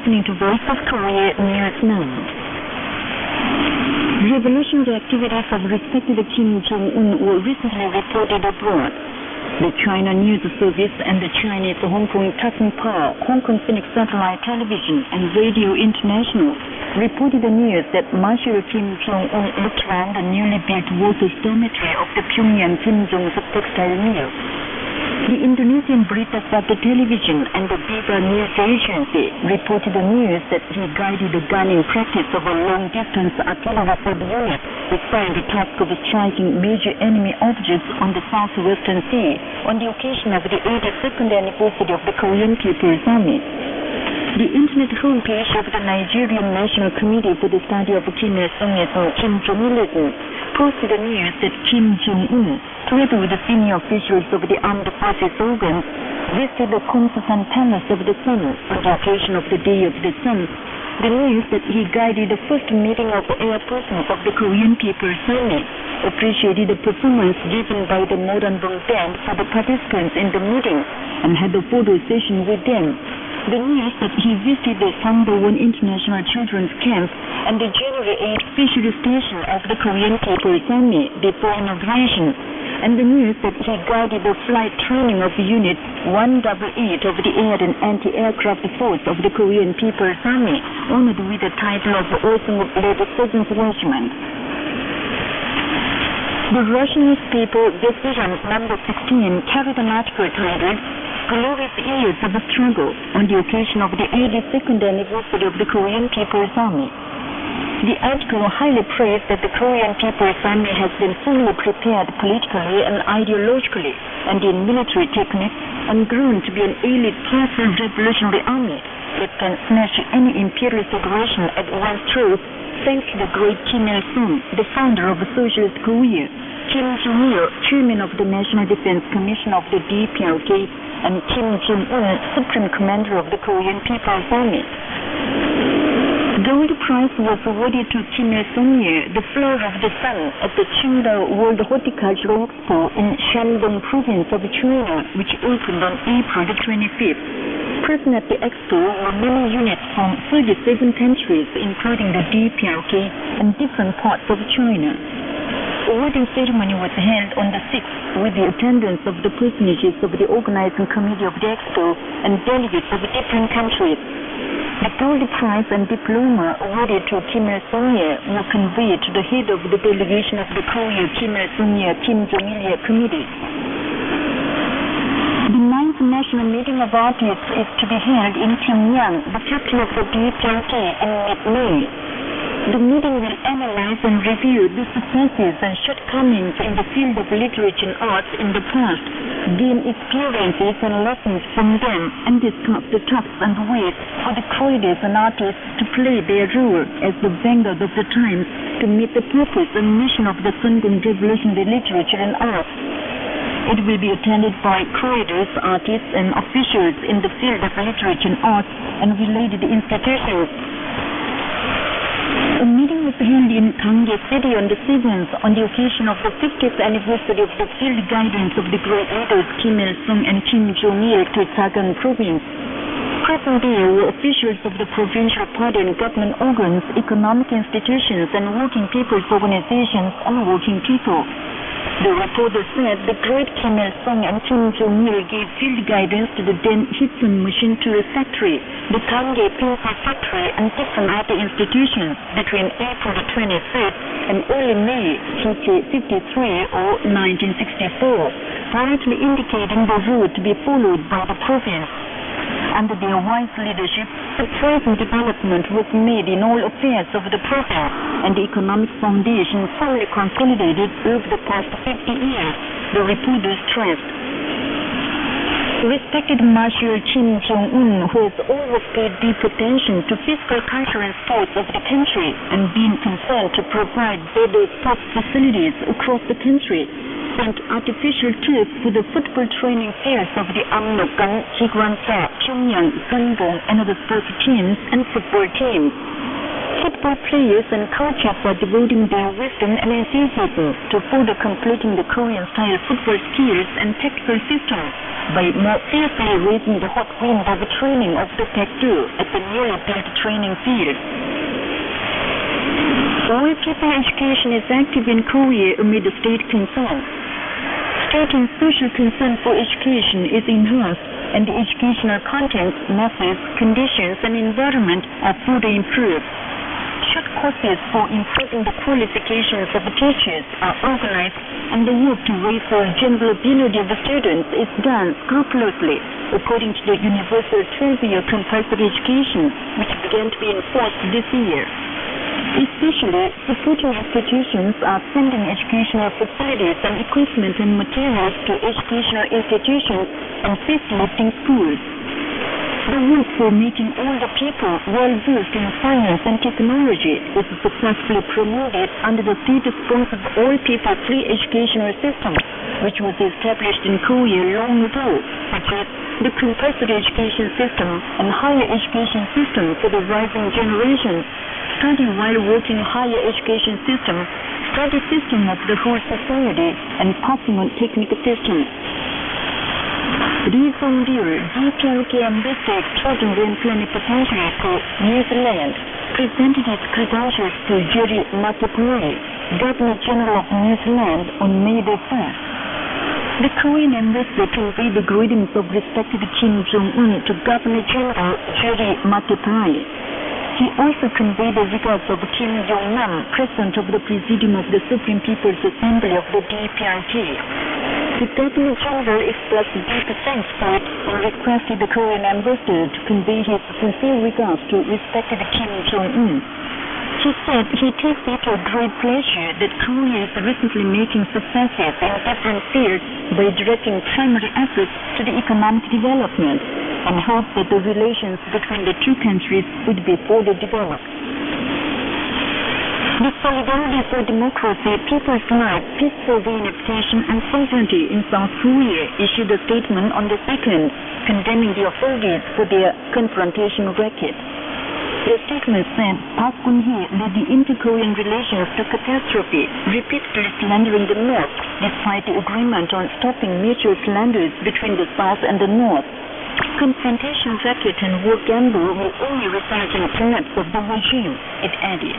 listening to Voice of Korea News now. Revolutionary activities of respected Kim Jong-un were recently reported abroad. The China News Service and the Chinese Hong Kong Tassing Power, Hong Kong Phoenix Satellite Television and Radio International reported the news that Marshal Kim Jong-un looked around the newly built workers' dormitory of the Pyongyang Kim Jong-un textile mill. The Indonesian Berita Television and the Biba News Agency reported the news that he guided the gunning practice of a long-distance artillery sub-unit assigned the task of striking major enemy objects on the southwestern sea on the occasion of the 82nd anniversary of the Korean People's Army. The internet homepage of the Nigerian National Committee for the Study of Kim Il-sung's Kim Jong-ilism posted the news that Kim Jong-un, together with the senior officials of the armed forces organs, visited the Kumsusan Palace of the Sun on the occasion of the Day of the Sun. The news that he guided the first meeting of the airpersons of the Korean People's Army, appreciated the performance given by the modern band for the participants in the meeting, and had a photo session with them. The news that he visited the Sangdo-won International Children's Camp and the January 8th Fishery Station of the Korean People's Army before inauguration, and the news that he guided the flight training of Unit 188 of the Air and Anti-Aircraft Force of the Korean People's Army, honored with the title of Awesome Led Seventh Regiment. The Russian newspaper Decision number 16 carried an article titled Glorious Years of the Struggle on the occasion of the 82nd anniversary of the Korean People's Army. The article highly praised that the Korean People's Army has been fully prepared politically and ideologically and in military technique and grown to be an elite powerful revolutionary army that can smash any imperialist aggression at one stroke thanks to the great Kim Il-sung, the founder of Socialist Korea, Kim Jong-il, chairman of the National Defense Commission of the DPRK, and Kim Jong-un, Supreme Commander of the Korean People's Army. Gold Prize was awarded to Kim Il-sung, the flower of the sun, at the Qingdao World Horticultural Expo in Shandong Province of China, which opened on April the 25th. Present at the expo were many units from 37 countries, including the DPRK and different parts of China. The awarding ceremony was held on the 6th with the attendance of the personages of the organizing committee of the expo and delegates of different countries. The gold prize and diploma awarded to Kim Il-sung were conveyed to the head of the delegation of the Korea Kim Il-sung Kim Jong-il Committee. The 9th National Meeting of Artists is to be held in Pyongyang, the capital of the DPRK, in mid-May. The meeting will analyze and review the successes and shortcomings in the field of literature and arts in the past, gain experiences and lessons from them, and discuss the tasks and ways for the creators and artists to play their role as the vanguard of the times to meet the purpose and mission of the Sungun revolutionary literature and arts. It will be attended by creators, artists, and officials in the field of literature and arts and related institutions. A meeting was held in Gangneung City on the 7th on the occasion of the 50th anniversary of the field guidance of the great leaders Kim Il-sung and Kim Jong-il to Chagan Province. Present there were officials of the provincial party and government organs, economic institutions, and working people's organizations and working people. The reporter said the great Kim Il-sung and Kim Jong-il gave field guidance to the Den Hitsun Machine Tool Factory, the Gangneung Pencil Factory, and different other institutions between April the 23rd and early May 1953 or 1964, directly indicating the route to be followed by the province. Under their wise leadership, surprising development was made in all affairs of the province, and the economic foundation firmly consolidated over the past 50 years, the reporter stressed. Respected Marshal Kim Jong-un, who has always paid deep attention to physical, cultural, and sports of the country and been concerned to provide better sports facilities across the country, sent artificial turf for the football training fields of the Amnogan, Jigwonsa, Pyongyang, Sangdong, and other sports teams and football teams. Football players and coaches are devoting their wisdom and enthusiasm to further completing the Korean-style football skills and tactical system by more fiercely raising the hot wind of the training of the Taekdo at the newly built training field. All people education is active in Korea amid the state concern. State and social concern for education is enhanced, and the educational content, methods, conditions, and environment are further improved. Short courses for improving the qualifications of the teachers are organized, and the work to raise the general ability of the students is done scrupulously, according to the universal 12-year compulsory education, which began to be enforced this year. Especially, supporting institutions are sending educational facilities and equipment and materials to educational institutions and facilitating schools. The work for making all the people well-versed in science and technology is successfully promoted under the state-sponsored all-people free educational system, which was established in Korea long ago, such as the compulsory education system and higher education system for the rising generation, study while working higher education system, study system of the whole society, and passing on technical system. Lee Song-ryul, DPRK Ambassador Extraordinary and Plenipotentiary to New Zealand, presented his credentials to Jerry Matepuri, Governor-General of New Zealand, on May the 1st. The Korean ambassador conveyed the greetings of respected Kim Jong-un to Governor-General Jerry Matepuri. He also conveyed the regards of Kim Jong-nam, President of the Presidium of the Supreme People's Assembly of the DPRK. The Governor-General expressed deep thanks for it and requested the Korean ambassador to convey his sincere regards to respected Kim Jong-un. He said he takes it a great pleasure that Korea is recently making successes in different fields by directing primary efforts to the economic development, and hopes that the relations between the two countries would be further developed. The Solidarity for Democracy, People's Life, Peaceful Reunification and Sovereignty in South Korea issued a statement on the 2nd, condemning the authorities for their confrontation racket. The statement said Park Geun-hye led the inter-Korean relations to catastrophe, repeatedly slandering the North, despite the agreement on stopping mutual slanders between the South and the North. Confrontation racket and war gamble will only result in collapse of the regime, it added.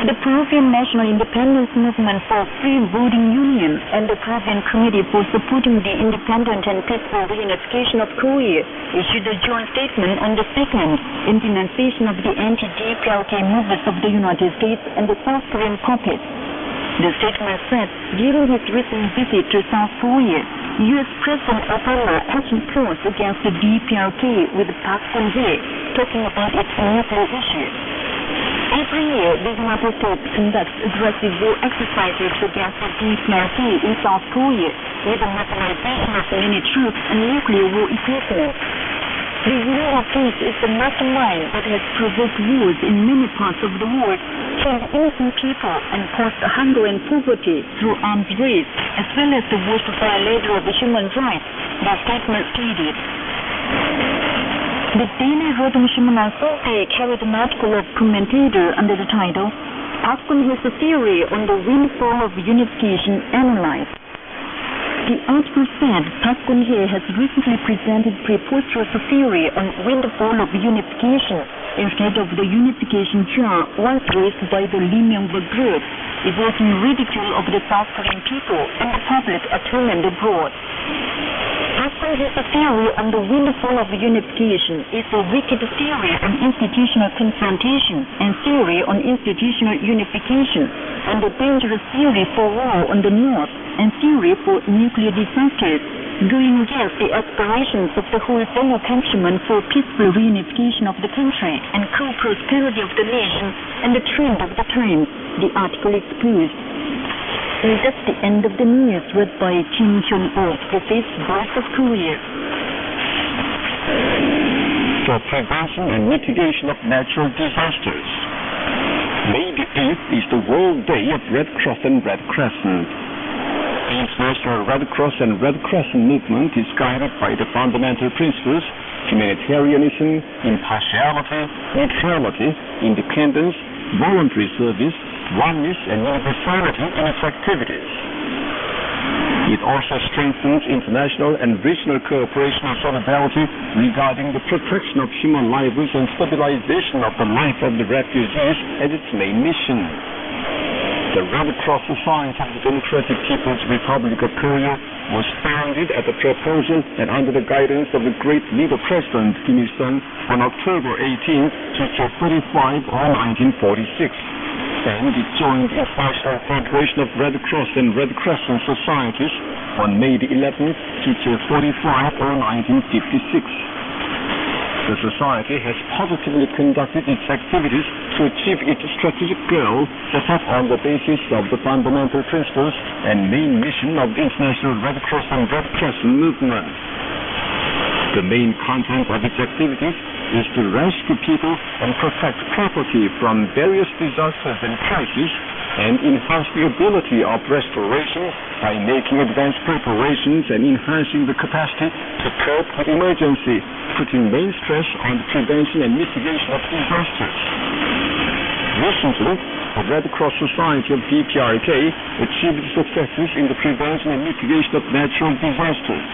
The Peruvian National Independence Movement for Free Voting Union and the Peruvian Committee for Supporting the Independent and Peaceful Reunification of Korea issued a joint statement on the 2nd in denunciation of the anti-DPRK movements of the United States and the South Korean puppets. The statement said, during his recent visit to South Korea, U.S. President Obama opened clause against the DPRK with Park Geun-hye, talking about its nuclear issue. Every year, the United States conducts aggressive war exercises against the DPRK in South Korea with the mobilization of many troops and nuclear war equipment. The United States is the mastermind that has provoked wars in many parts of the world, killed innocent people, and caused hunger and poverty through arms race, as well as the worst violator of human rights, the statement stated. The Daily Rodong Shimun on Thursday carried an article of commentator under the title, Park Geun-hye's Theory on the Windfall of Unification Analyzed. The article said Park Geun-hye has recently presented preposterous theory on windfall of unification instead of the unification jar once raised by the Lee Myung-bak group, evoking ridicule of the South Korean people and the public at home and abroad. Park Geun-hye's theory on the windfall of unification is a wicked theory on institutional confrontation and theory on institutional unification, and a dangerous theory for war on the North and theory for nuclear disasters, going against the aspirations of the whole fellow countrymen for peaceful reunification of the country and co-prosperity of the nation and the trend of the times, the article exposed. And that's the end of the news read by Kim Hyun-oh for this Voice of Korea. For prevention and mitigation of natural disasters. May the 8th is the World Day of Red Cross and Red Crescent. The International Red Cross and Red Crescent movement is guided by the fundamental principles humanitarianism, impartiality, neutrality, independence, voluntary service, oneness, and universality in its activities. It also strengthens international and regional cooperation and solidarity regarding the protection of human lives and stabilization of the life of the refugees as its main mission. The Red Cross Society of the Democratic People's Republic of Korea was founded at the proposal and under the guidance of the great leader President Kim Il-sung on October 18, 1945 or 1946. And it joined the International Federation of Red Cross and Red Crescent Societies on May 11, 1945 or 1956. The society has positively conducted its activities to achieve its strategic goal set up on the basis of the fundamental principles and main mission of the International Red Cross and Red Crescent movement. The main content of its activities is to rescue people and protect property from various disasters and crises, and enhance the ability of restoration by making advanced preparations and enhancing the capacity to cope with emergency, putting main stress on the prevention and mitigation of disasters. Recently, the Red Cross Society of DPRK achieved successes in the prevention and mitigation of natural disasters,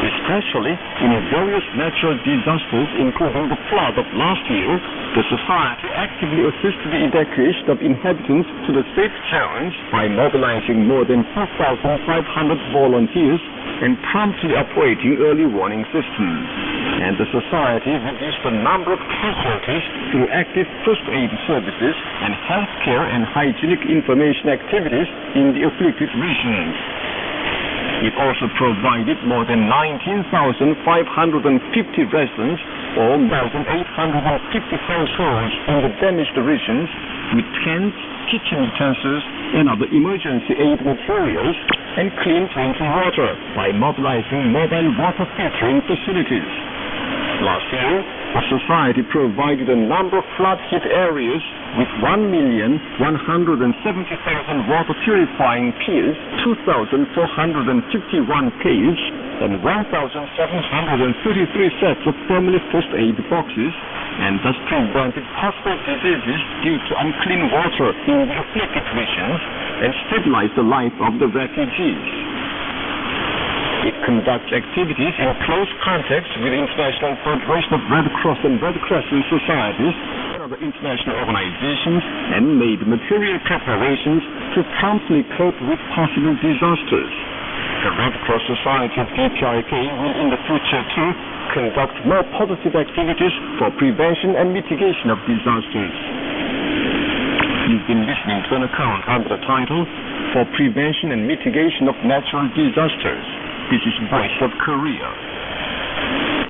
especially in various natural disasters, including the flood of last year. The society actively assisted the evacuation of inhabitants to the safe zones by mobilizing more than 4,500 volunteers and promptly operating early warning systems. And the society reduced the number of casualties through active first aid services and healthcare and hygienic information activities in the afflicted regions. It also provided more than 19,550 residents or more than 850 households in the damaged regions with tents, kitchen utensils, and other emergency aid materials, and clean drinking water by mobilizing mobile water filtering facilities. Last year, the society provided a number of flood-hit areas with 1,170,000 water purifying pills, 2,451 caves, and 1,733 sets of family first aid boxes, and thus prevented possible diseases due to unclean water in the afflicted regions and stabilized the life of the refugees. It conducts activities in close contact with the International Federation of Red Cross and Red Crescent Societies and other international organizations, and made material preparations to promptly cope with possible disasters. The Red Cross Society of DPRK will in the future too conduct more positive activities for prevention and mitigation of disasters. You've been listening to an account under the title For Prevention and Mitigation of Natural Disasters. This is Voice of Korea.